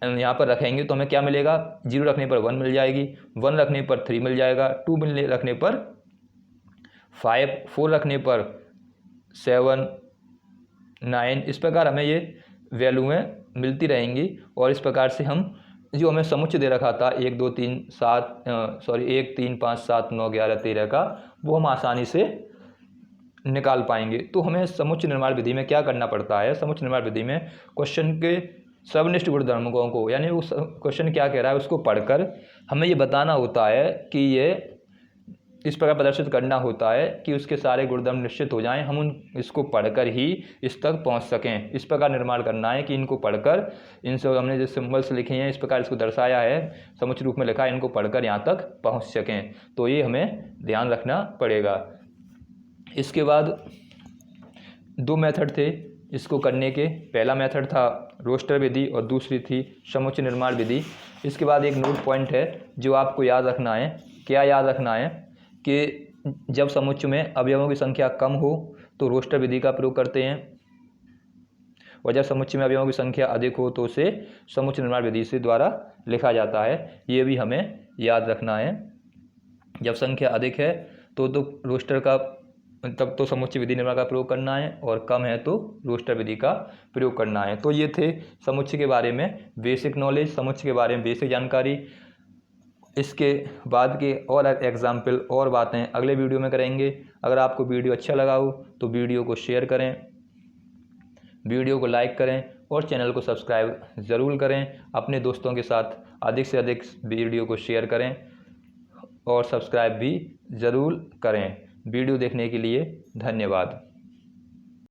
यहाँ पर रखेंगे तो हमें क्या मिलेगा, 0 रखने पर 1 मिल जाएगी, 1 रखने पर 3 मिल जाएगा, 2 रखने पर 5, 4 रखने पर 7 9। इस प्रकार हमें ये वैल्यूएँ मिलती रहेंगी। और इस प्रकार से हम जो हमें समुच्चय दे रखा था 1 2 3 7 1 3 5 7 9 11 13 का, वो हम आसानी से निकाल पाएंगे। तो हमें समुच्चय निर्माण विधि में क्या करना पड़ता है, समुच्चय निर्माण विधि में क्वेश्चन के सबनिष्ठ गुणधर्मकों को, यानी उस क्वेश्चन क्या कह रहा है उसको पढ़कर हमें ये बताना होता है कि ये इस प्रकार प्रदर्शित करना होता है कि उसके सारे गुणधर्म निश्चित हो जाएं, हम इसको पढ़कर ही इस तक पहुंच सकें। इस प्रकार निर्माण करना है कि इनको पढ़कर, इनसे हमने जो सिंबल्स लिखे हैं इस प्रकार इसको दर्शाया है, समुच्चय रूप में लिखा है, इनको पढ़कर यहाँ तक पहुँच सकें। तो ये हमें ध्यान रखना पड़ेगा। इसके बाद 2 मेथड थे इसको करने के, पहला मेथड था रोस्टर विधि और दूसरी थी समुच्चय निर्माण विधि। इसके बाद एक नोट पॉइंट है जो आपको याद रखना है। क्या याद रखना है कि जब समुच्चय में अवयवों की संख्या कम हो तो रोस्टर विधि का प्रयोग करते हैं, और जब समुच्चय में अवयवों की संख्या अधिक हो तो उसे समुच्चय निर्माण विधि से द्वारा लिखा जाता है। ये भी हमें याद रखना है। जब संख्या अधिक है तो रोस्टर का, तब तो समुच्चय विधि निर्माण का प्रयोग करना है, और कम है तो रोस्टर विधि का प्रयोग करना है। तो ये थे समुच्चय के बारे में बेसिक नॉलेज, समुच्चय के बारे में बेसिक जानकारी। इसके बाद के और एग्जाम्पल और बातें अगले वीडियो में करेंगे। अगर आपको वीडियो अच्छा लगा हो तो वीडियो को शेयर करें, वीडियो को लाइक करें, और चैनल को सब्सक्राइब ज़रूर करें। अपने दोस्तों के साथ अधिक से अधिक वीडियो को शेयर करें और सब्सक्राइब भी ज़रूर करें। वीडियो देखने के लिए धन्यवाद।